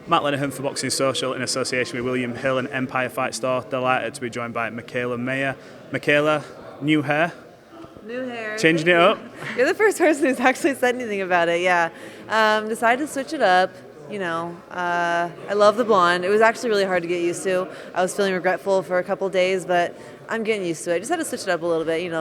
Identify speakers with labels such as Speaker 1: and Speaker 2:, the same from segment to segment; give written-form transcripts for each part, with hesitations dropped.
Speaker 1: Matt Lenihan for Boxing Social in association with William Hill and Empire Fight Store. Delighted to be joined by Mikaela Mayer. Mikaela, new hair?
Speaker 2: New hair.
Speaker 1: Changing it up?
Speaker 2: You're the first person who's actually said anything about it, yeah. Decided to switch it up. I love the blonde. It was actually really hard to get used to. I was feeling regretful for a couple days, but I'm getting used to it. I just had to switch it up a little bit,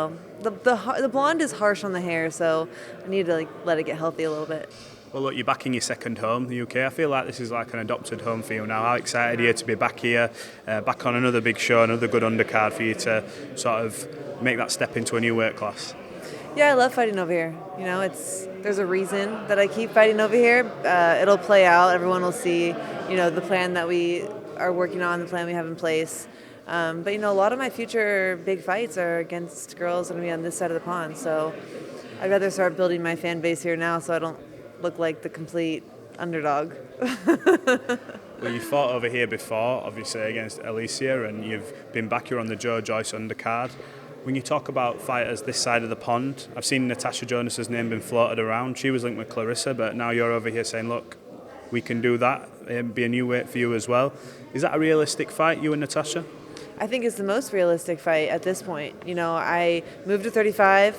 Speaker 2: The blonde is harsh on the hair, so I need to let it get healthy a little bit.
Speaker 1: Well, look, you're back in your second home, the UK. I feel like this is like an adopted home for you now. How excited are you to be back here, back on another big show, another good undercard for you to sort of make that step into a new weight class?
Speaker 2: Yeah, I love fighting over here. There's a reason that I keep fighting over here. It'll play out. Everyone will see, the plan that we are working on, the plan we have in place. But a lot of my future big fights are against girls going to be on this side of the pond. So I'd rather start building my fan base here now so I don't look like the complete underdog.
Speaker 1: Well, you fought over here before, obviously, against Alycia, and you've been back here on the Joe Joyce undercard. When you talk about fighters this side of the pond, I've seen Natasha Jonas' name been floated around. She was linked with Clarissa, but now you're over here saying, look, we can do that, and be a new weight for you as well. Is that a realistic fight, you and Natasha?
Speaker 2: I think it's the most realistic fight at this point. I moved to 35,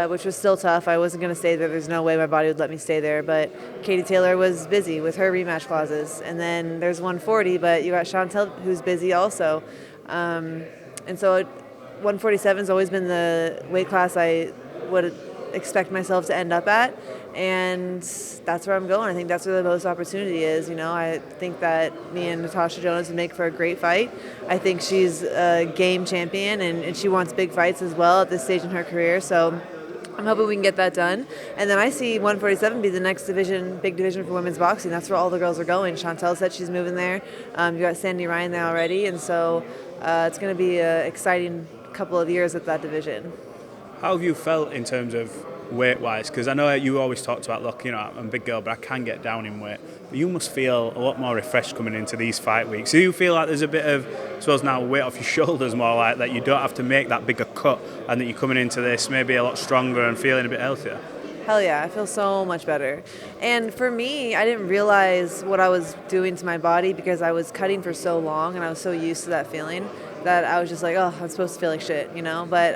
Speaker 2: which was still tough. I wasn't going to stay there. There's no way my body would let me stay there. But Katie Taylor was busy with her rematch clauses. And then there's 140, but you got Chantel, who's busy also. And so 147 has always been the weight class I would expect myself to end up at, and that's where I'm going. I think that's where the most opportunity is. I think that me and Natasha Jonas would make for a great fight. I think she's a game champion, and she wants big fights as well at this stage in her career, so I'm hoping we can get that done. And then I see 147 be the next big division for women's boxing. That's where all the girls are going. Chantel said she's moving there. You got Sandy Ryan there already, and so it's going to be an exciting couple of years at that division.
Speaker 1: How have you felt in terms of weight-wise? Because I know you always talked about, look, I'm a big girl, but I can get down in weight. But you must feel a lot more refreshed coming into these fight weeks. Do you feel like there's a bit of, I suppose now, weight off your shoulders more, like that you don't have to make that bigger cut, and that you're coming into this maybe a lot stronger and feeling a bit healthier?
Speaker 2: Hell yeah, I feel so much better. And for me, I didn't realize what I was doing to my body because I was cutting for so long and I was so used to that feeling that I was just like, oh, I'm supposed to feel like shit, But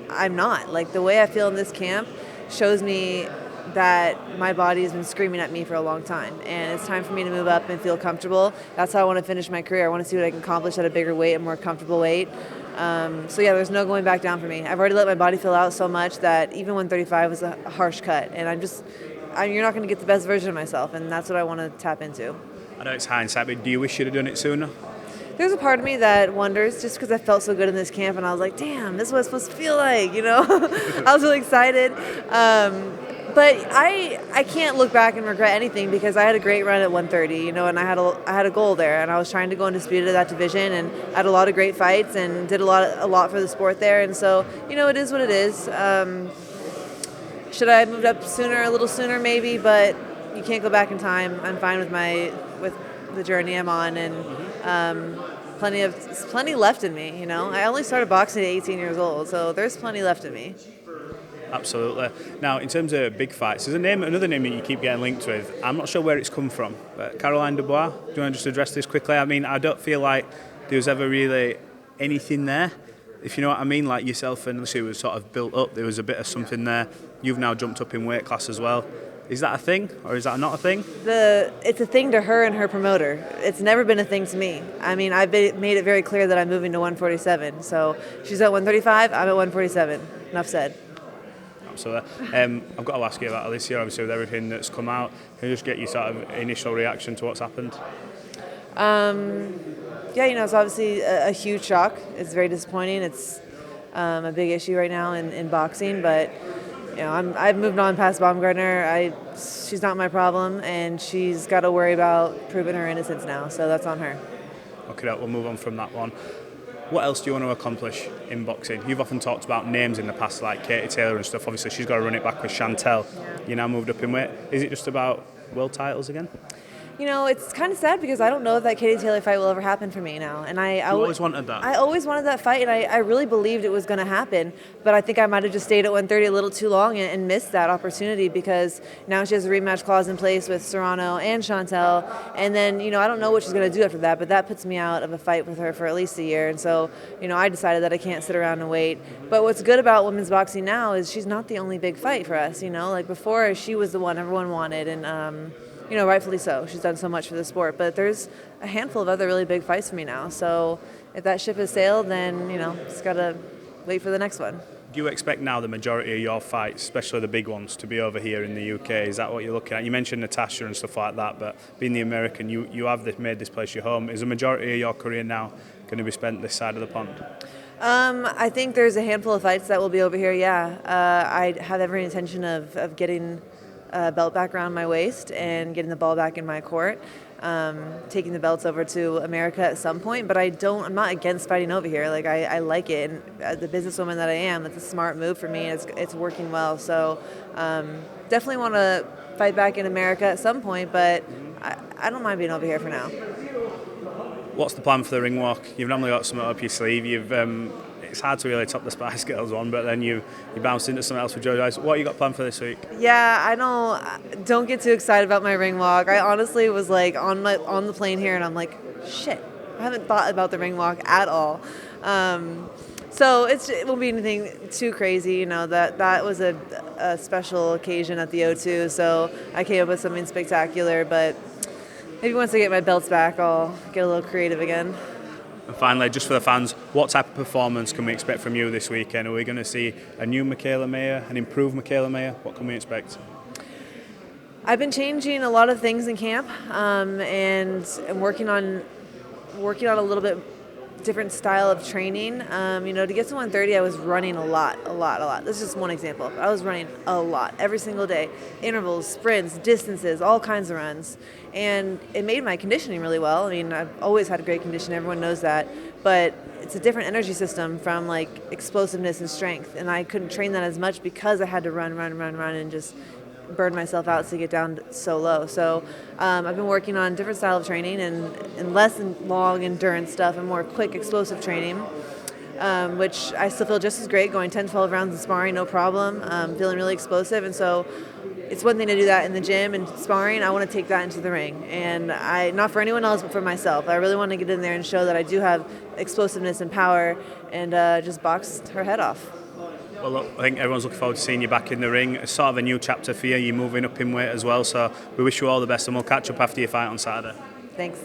Speaker 2: I'm not. Like, the way I feel in this camp shows me that my body has been screaming at me for a long time, and it's time for me to move up and feel comfortable. That's how I want to finish my career. I want to see what I can accomplish at a bigger weight, a more comfortable weight. So yeah, there's no going back down for me. I've already let my body fill out so much that even 135 was a harsh cut, and you're not going to get the best version of myself, and that's what I want to tap into. I
Speaker 1: know it's hindsight, but do you wish you'd have done it sooner?
Speaker 2: There's a part of me that wonders, just because I felt so good in this camp, and I was like, damn, this is what it's supposed to feel like, I was really excited. But I can't look back and regret anything because I had a great run at 130, and I had a goal there, and I was trying to go undisputed at that division, and I had a lot of great fights and did a lot for the sport there, and so it is what it is. Should I have moved up sooner, a little sooner maybe, but you can't go back in time. I'm fine with the journey I'm on, and plenty left in me. I only started boxing at 18 years old, so there's plenty left in me.
Speaker 1: Absolutely. Now, in terms of big fights, there's another name that you keep getting linked with. I'm not sure where it's come from, but Caroline Dubois. Do you want to just address this quickly? I mean, I don't feel like there was ever really anything there, if you know what I mean. Like yourself and Alycia was sort of built up. There was a bit of something there. You've now jumped up in weight class as well. Is that a thing, or is that not a thing?
Speaker 2: It's a thing to her and her promoter. It's never been a thing to me. I mean, I've made it very clear that I'm moving to 147. So she's at 135, I'm at 147. Enough said.
Speaker 1: Absolutely. I've got to ask you about Alycia, obviously, with everything that's come out. Can you just get your sort of initial reaction to what's happened?
Speaker 2: Yeah, it's obviously a huge shock. It's very disappointing. It's a big issue right now in boxing, but I've moved on past Baumgardner. She's not my problem, and she's got to worry about proving her innocence now, so that's on her.
Speaker 1: Okay, we'll move on from that one. What else do you want to accomplish in boxing? You've often talked about names in the past, like Katie Taylor and stuff. Obviously, she's got to run it back with Chantel.
Speaker 2: Yeah.
Speaker 1: You now moved up in weight. Is it just about world titles again?
Speaker 2: It's kind of sad because I don't know if that Katie Taylor fight will ever happen for me now. And I
Speaker 1: always wanted that.
Speaker 2: I always wanted that fight, and I really believed it was going to happen. But I think I might have just stayed at 130 a little too long and missed that opportunity because now she has a rematch clause in place with Serrano and Chantel. And then, I don't know what she's going to do after that, but that puts me out of a fight with her for at least a year. And so, I decided that I can't sit around and wait. But what's good about women's boxing now is she's not the only big fight for us. Like before, she was the one everyone wanted. And, rightfully so. She's done so much for the sport. But there's a handful of other really big fights for me now. So if that ship has sailed, then, just got to wait for the next one.
Speaker 1: Do you expect now the majority of your fights, especially the big ones, to be over here in the UK? Is that what you're looking at? You mentioned Natasha and stuff like that, but being the American, you have made this place your home. Is the majority of your career now going to be spent this side of the pond?
Speaker 2: I think there's a handful of fights that will be over here, yeah. I have every intention of getting a belt back around my waist and getting the ball back in my court, taking the belts over to America at some point, but I'm not against fighting over here. Like I like it, and as the businesswoman that I am, it's a smart move for me. It's working well, so definitely want to fight back in America at some point, but I don't mind being over here for now.
Speaker 1: What's the plan for the Ringwalk? You've normally got something up your sleeve. It's hard to really top the Spice Girls one, but then you bounced into something else with JoJo. What you got planned for this week?
Speaker 2: Yeah, I don't get too excited about my ring walk. I honestly was like on the plane here, and I'm like, shit, I haven't thought about the ring walk at all. So it won't be anything too crazy. That was a special occasion at the O2, so I came up with something spectacular. But maybe once I get my belts back, I'll get a little creative again.
Speaker 1: And finally, just for the fans, what type of performance can we expect from you this weekend? Are we going to see a new Mikaela Mayer, an improved Mikaela Mayer? What can we expect?
Speaker 2: I've been changing a lot of things in camp, and working on a little bit different style of training. To get to 130, I was running a lot. This is just one example. I was running a lot every single day, intervals, sprints, distances, all kinds of runs, and it made my conditioning really well. I mean, I've always had great condition. Everyone knows that, but it's a different energy system from like explosiveness and strength, and I couldn't train that as much because I had to run, and just burn myself out to get down so low. So I've been working on different style of training and less long endurance stuff and more quick explosive training, which I still feel just as great going 10, 12 rounds of sparring, no problem, feeling really explosive. And so it's one thing to do that in the gym and sparring. I want to take that into the ring, and not for anyone else but for myself. I really want to get in there and show that I do have explosiveness and power, and just box her head off.
Speaker 1: Well, look, I think everyone's looking forward to seeing you back in the ring. It's sort of a new chapter for you. You're moving up in weight as well, so we wish you all the best, and we'll catch up after your fight on Saturday.
Speaker 2: Thanks.